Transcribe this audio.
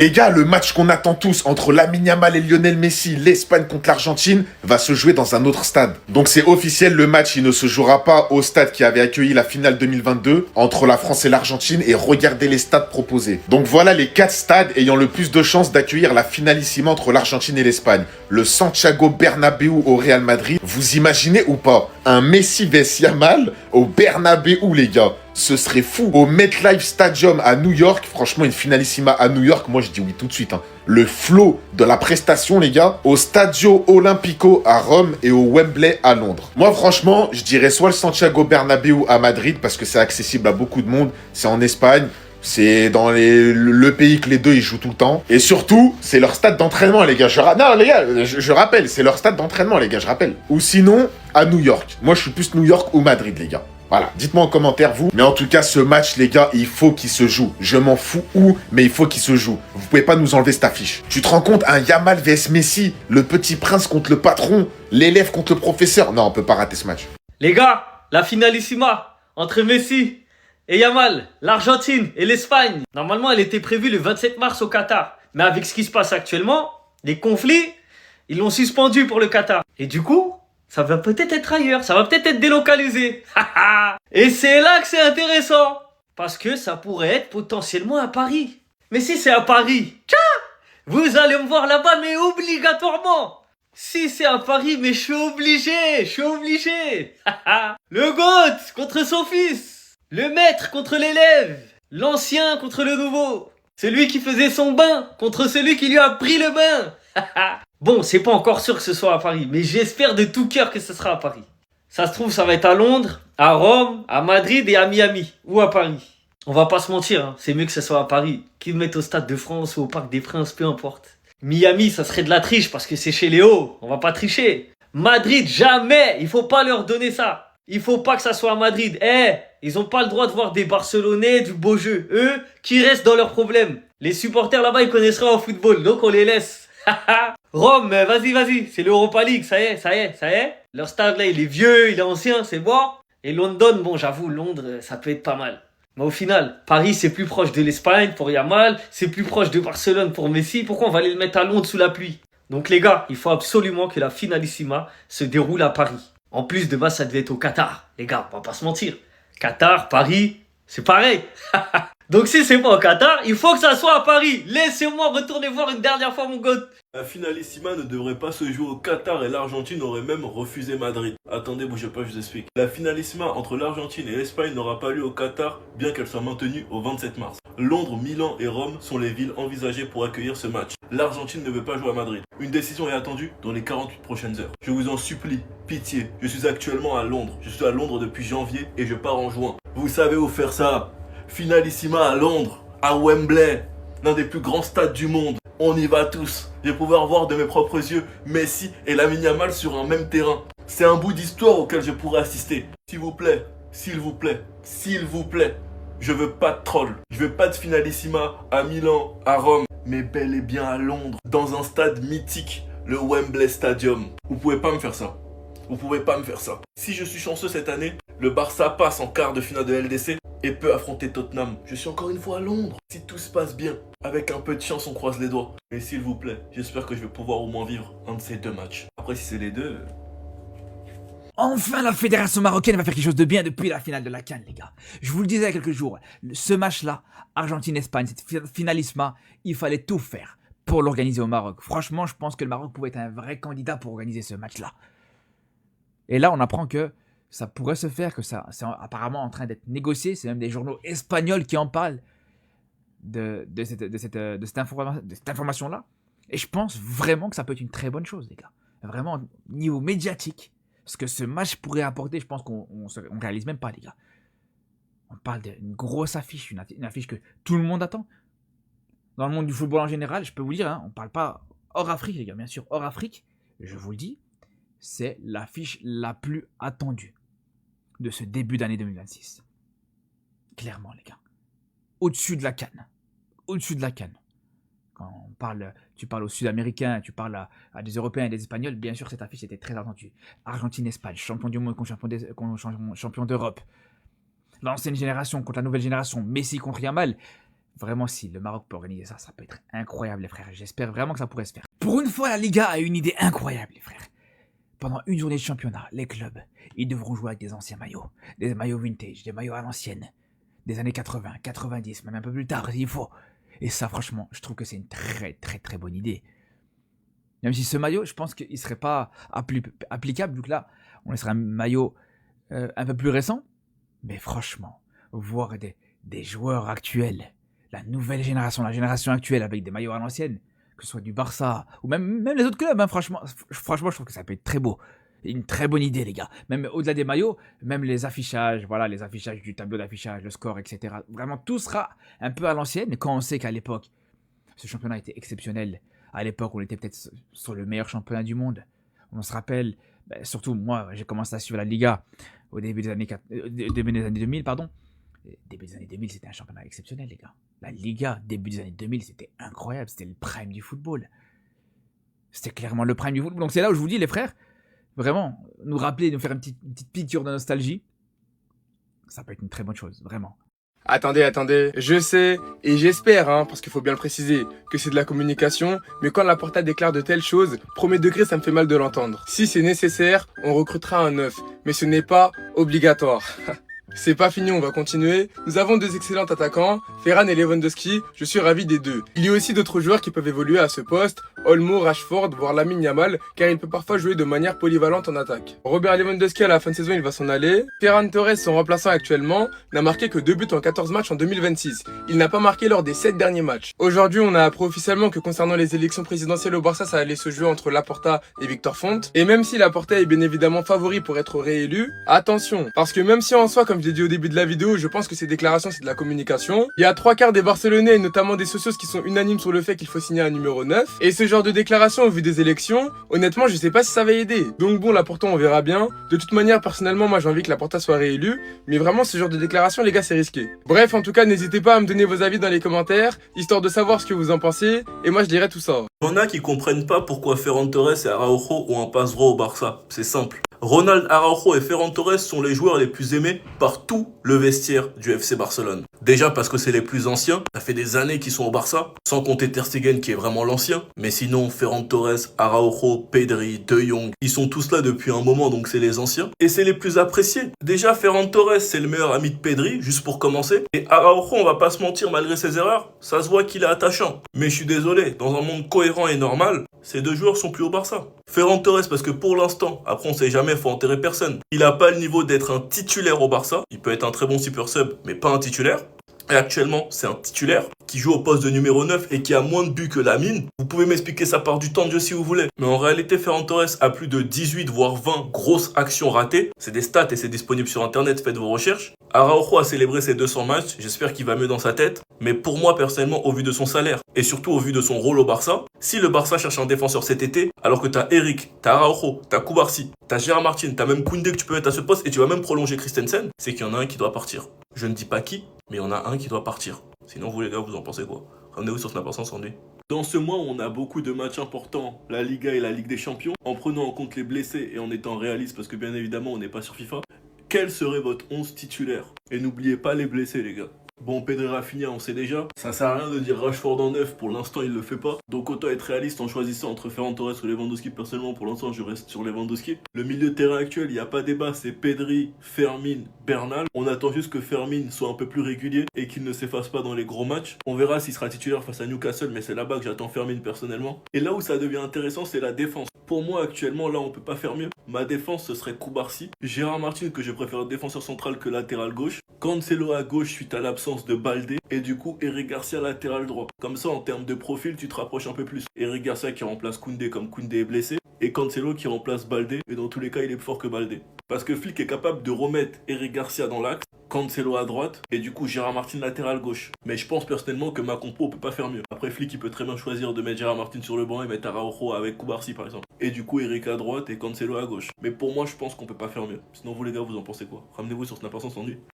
Les gars, le match qu'on attend tous entre Lamine Yamal et Lionel Messi, l'Espagne contre l'Argentine, va se jouer dans un autre stade. Donc c'est officiel, le match il ne se jouera pas au stade qui avait accueilli la finale 2022 entre la France et l'Argentine, et regardez les stades proposés. Donc voilà les 4 stades ayant le plus de chances d'accueillir la finalissima entre l'Argentine et l'Espagne. Le Santiago Bernabéu au Real Madrid, vous imaginez ou pas un Messi vs Yamal au Bernabéu, les gars? Ce serait fou. Au MetLife Stadium à New York, franchement, une finalissima à New York, moi je dis oui tout de suite. Le flow de la prestation, les gars, au Stadio Olimpico à Rome et au Wembley à Londres. Moi, franchement, je dirais soit le Santiago Bernabéu à Madrid, parce que c'est accessible à beaucoup de monde, c'est en Espagne. C'est dans le pays que les deux ils jouent tout le temps. Et surtout, c'est leur stade d'entraînement, les gars. Non, les gars, je rappelle, c'est leur stade d'entraînement, les gars, je rappelle. Ou sinon, à New York. Moi, je suis plus New York ou Madrid, les gars. Voilà, dites-moi en commentaire, vous. Mais en tout cas, ce match, les gars, il faut qu'il se joue. Je m'en fous où, mais il faut qu'il se joue. Vous pouvez pas nous enlever cette affiche. Tu te rends compte, un Yamal vs Messi, le petit prince contre le patron, l'élève contre le professeur. Non, on peut pas rater ce match. Les gars, la finalissima entre Messi et Yamal, l'Argentine et l'Espagne. Normalement, elle était prévue le 27 mars au Qatar. Mais avec ce qui se passe actuellement, les conflits, ils l'ont suspendu pour le Qatar. Et du coup, ça va peut-être être ailleurs, ça va peut-être être délocalisé. Et c'est là que c'est intéressant. Parce que ça pourrait être potentiellement à Paris. Mais si c'est à Paris, tiens, vous allez me voir là-bas, mais obligatoirement. Si c'est à Paris, mais je suis obligé. Le GOAT contre son fils. Le maître contre l'élève. L'ancien contre le nouveau. Celui qui faisait son bain contre celui qui lui a pris le bain. Bon, c'est pas encore sûr que ce soit à Paris, mais j'espère de tout cœur que ce sera à Paris. Ça se trouve, ça va être à Londres, à Rome, à Madrid et à Miami. Ou à Paris. On va pas se mentir, hein, c'est mieux que ce soit à Paris. Qu'ils le mettent au Stade de France ou au Parc des Princes, peu importe. Miami, ça serait de la triche parce que c'est chez Léo. On va pas tricher. Madrid, jamais. Il faut pas leur donner ça. Il faut pas que ça soit à Madrid. Ils ont pas le droit de voir des Barcelonais, du beau jeu. Eux, qui restent dans leurs problèmes. Les supporters là-bas, ils connaissent rien au football, donc on les laisse. Rome, vas-y, c'est l'Europa League, ça y est. Leur stade là, il est vieux, il est ancien, c'est bon. Et London, bon, j'avoue, Londres, ça peut être pas mal. Mais au final, Paris, c'est plus proche de l'Espagne pour Yamal, c'est plus proche de Barcelone pour Messi. Pourquoi on va aller le mettre à Londres sous la pluie? Donc les gars, il faut absolument que la finalissima se déroule à Paris. En plus, demain, ça devait être au Qatar. Les gars, on va pas se mentir. Qatar, Paris, c'est pareil. Donc si c'est pas au Qatar, il faut que ça soit à Paris. Laissez-moi retourner voir une dernière fois mon gosse. La finalissima ne devrait pas se jouer au Qatar et l'Argentine aurait même refusé Madrid. Attendez, bougez pas, je vous explique. La finalissima entre l'Argentine et l'Espagne n'aura pas lieu au Qatar, bien qu'elle soit maintenue au 27 mars. Londres, Milan et Rome sont les villes envisagées pour accueillir ce match. L'Argentine ne veut pas jouer à Madrid. Une décision est attendue dans les 48 prochaines heures. Je vous en supplie, pitié, je suis actuellement à Londres. Je suis à Londres depuis janvier et je pars en juin. Vous savez où faire ça? Finalissima à Londres, à Wembley, l'un des plus grands stades du monde. On y va tous. Je vais pouvoir voir de mes propres yeux Messi et Lamine Yamal sur un même terrain. C'est un bout d'histoire auquel je pourrais assister. S'il vous plaît, je veux pas de troll. Je veux pas de finalissima à Milan, à Rome, mais bel et bien à Londres, dans un stade mythique, le Wembley Stadium. Vous pouvez pas me faire ça. Si je suis chanceux cette année, le Barça passe en quart de finale de LDC et peut affronter Tottenham. Je suis encore une fois à Londres. Si tout se passe bien, avec un peu de chance, on croise les doigts. Mais s'il vous plaît, j'espère que je vais pouvoir au moins vivre un de ces deux matchs. Après, si c'est les deux... Enfin, la fédération marocaine va faire quelque chose de bien depuis la finale de la CAN, les gars. Je vous le disais il y a quelques jours, ce match-là, Argentine-Espagne, cette finalissima, il fallait tout faire pour l'organiser au Maroc. Franchement, je pense que le Maroc pouvait être un vrai candidat pour organiser ce match-là. Et là, on apprend que ça pourrait se faire, que ça c'est apparemment en train d'être négocié. C'est même des journaux espagnols qui en parlent de cette information-là. Et je pense vraiment que ça peut être une très bonne chose, les gars. Vraiment, niveau médiatique, ce que ce match pourrait apporter, je pense qu'on ne réalise même pas, les gars. On parle d'une grosse affiche, une affiche que tout le monde attend. Dans le monde du football en général, je peux vous dire, on ne parle pas hors Afrique, les gars. Bien sûr, hors Afrique, je vous le dis, c'est l'affiche la plus attendue de ce début d'année 2026. Clairement, les gars. Au-dessus de la CAN. Quand tu parles aux Sud-Américains, tu parles à des Européens et des Espagnols, bien sûr, cette affiche était très attendue. Argentine-Espagne, champion du monde contre champion d'Europe. L'ancienne génération contre la nouvelle génération, Messi contre Yamal. Vraiment, si le Maroc peut organiser ça, ça peut être incroyable, les frères. J'espère vraiment que ça pourrait se faire. Pour une fois, la Liga a une idée incroyable, les frères. Pendant une journée de championnat, les clubs, ils devront jouer avec des anciens maillots. Des maillots vintage, des maillots à l'ancienne. Des années 80, 90, même un peu plus tard, s'il faut. Et ça, franchement, je trouve que c'est une très, très, très bonne idée. Même si ce maillot, je pense qu'il ne serait pas applicable, vu que là, on laisserait un maillot un peu plus récent. Mais franchement, voir des joueurs actuels, la nouvelle génération, la génération actuelle avec des maillots à l'ancienne, que ce soit du Barça ou même les autres clubs, hein, franchement, je trouve que ça peut être très beau. Une très bonne idée, les gars. Même au-delà des maillots, même les affichages, voilà, les affichages du tableau d'affichage, le score, etc. Vraiment, tout sera un peu à l'ancienne. Quand on sait qu'à l'époque, ce championnat était exceptionnel. À l'époque, on était peut-être sur le meilleur championnat du monde. On se rappelle, surtout moi, j'ai commencé à suivre la Liga au début des années 2000, pardon. Début des années 2000, c'était un championnat exceptionnel, les gars. La Liga, début des années 2000, c'était incroyable. C'était le prime du football. C'était clairement le prime du football. Donc c'est là où je vous dis, les frères, vraiment, nous rappeler, nous faire une petite piqûre de nostalgie, ça peut être une très bonne chose, vraiment. Attendez, je sais et j'espère, parce qu'il faut bien le préciser, que c'est de la communication, mais quand Laporta déclare de telles choses, premier degré, ça me fait mal de l'entendre. Si c'est nécessaire, on recrutera un neuf, mais ce n'est pas obligatoire. C'est pas fini, on va continuer. Nous avons deux excellents attaquants, Ferran et Lewandowski, je suis ravi des deux. Il y a aussi d'autres joueurs qui peuvent évoluer à ce poste, Olmo, Rashford, voire Lamine Yamal, car il peut parfois jouer de manière polyvalente en attaque. Robert Lewandowski à la fin de saison, il va s'en aller. Ferran Torres, son remplaçant actuellement, n'a marqué que 2 buts en 14 matchs en 2026. Il n'a pas marqué lors des 7 derniers matchs. Aujourd'hui, on a appris officiellement que concernant les élections présidentielles au Barça, ça allait se jouer entre Laporta et Victor Font. Et même si Laporta est bien évidemment favori pour être réélu, attention, parce que même si en soi, comme je l'ai dit au début de la vidéo, je pense que ces déclarations c'est de la communication. Il y a 3/4 des Barcelonais et notamment des socios qui sont unanimes sur le fait qu'il faut signer un numéro 9. Et ce genre de déclaration au vu des élections, honnêtement je sais pas si ça va aider. Donc bon, Laporta on verra bien. De toute manière, personnellement moi j'ai envie que Laporta soit réélu. Mais vraiment ce genre de déclaration les gars c'est risqué. Bref, en tout cas n'hésitez pas à me donner vos avis dans les commentaires, histoire de savoir ce que vous en pensez. Et moi je lirai tout ça. Il y en a qui comprennent pas pourquoi Ferran Torres et Araujo ont un passe droit au Barça. C'est simple. Ronald Araujo et Ferran Torres sont les joueurs les plus aimés par tout le vestiaire du FC Barcelone. Déjà parce que c'est les plus anciens, ça fait des années qu'ils sont au Barça, sans compter Ter Stegen qui est vraiment l'ancien. Mais sinon, Ferran Torres, Araujo, Pedri, De Jong, ils sont tous là depuis un moment, donc c'est les anciens. Et c'est les plus appréciés. Déjà, Ferran Torres, c'est le meilleur ami de Pedri, juste pour commencer. Et Araujo, on va pas se mentir, malgré ses erreurs, ça se voit qu'il est attachant. Mais je suis désolé, dans un monde cohérent et normal, ces deux joueurs sont plus au Barça. Ferran Torres, parce que pour l'instant, après on sait jamais, faut enterrer personne. Il a pas le niveau d'être un titulaire au Barça. Il peut être un très bon super sub, mais pas un titulaire. Et actuellement, c'est un titulaire qui joue au poste de numéro 9 et qui a moins de buts que Lamine. Vous pouvez m'expliquer ça par du temps de jeu si vous voulez. Mais en réalité, Ferran Torres a plus de 18 voire 20 grosses actions ratées. C'est des stats et c'est disponible sur internet, faites vos recherches. Araujo a célébré ses 200 matchs, j'espère qu'il va mieux dans sa tête. Mais pour moi, personnellement, au vu de son salaire et surtout au vu de son rôle au Barça, si le Barça cherche un défenseur cet été, alors que t'as Eric, t'as Araujo, t'as Koubarsi, t'as Gérard Martin, t'as même Koundé que tu peux mettre à ce poste et tu vas même prolonger Christensen, c'est qu'il y en a un qui doit partir. Je ne dis pas qui, mais il y en a un qui doit partir. Sinon, vous les gars, vous en pensez quoi? Ramenez-vous sur Snapper sans s'ennuyer. Dans ce mois où on a beaucoup de matchs importants, la Liga et la Ligue des Champions, en prenant en compte les blessés et en étant réaliste, parce que bien évidemment on n'est pas sur FIFA, quel serait votre 11 titulaire? Et n'oubliez pas les blessés les gars. Bon, Pedri Rafinha, on sait déjà. Ça sert à rien de dire Rashford en 9, pour l'instant il le fait pas. Donc autant être réaliste en choisissant entre Ferran Torres ou Lewandowski. Personnellement, pour l'instant je reste sur Lewandowski. Le milieu de terrain actuel, il n'y a pas débat, c'est Pedri, Fermin, Bernal. On attend juste que Fermin soit un peu plus régulier et qu'il ne s'efface pas dans les gros matchs. On verra s'il sera titulaire face à Newcastle, mais c'est là-bas que j'attends Fermin personnellement. Et là où ça devient intéressant, c'est la défense. Pour moi, actuellement, là, on peut pas faire mieux. Ma défense, ce serait Koubarsi. Gérard Martin, que je préfère défenseur central que latéral gauche. Cancelo à gauche suite à l'absence de Baldé. Et du coup, Eric Garcia latéral droit. Comme ça, en termes de profil, tu te rapproches un peu plus. Eric Garcia qui remplace Koundé comme Koundé est blessé. Et Cancelo qui remplace Baldé. Et dans tous les cas, il est plus fort que Baldé. Parce que Flick est capable de remettre Eric Garcia dans l'axe. Cancelo à droite et du coup Gérard Martin latéral gauche. Mais je pense personnellement que ma compo peut pas faire mieux. Après Flick il peut très bien choisir de mettre Gérard Martin sur le banc et mettre Araujo avec Koubarsi par exemple. Et du coup Eric à droite et Cancelo à gauche. Mais pour moi je pense qu'on peut pas faire mieux. Sinon vous les gars vous en pensez quoi? Ramenez-vous sur Snapper sans s'ennuyer.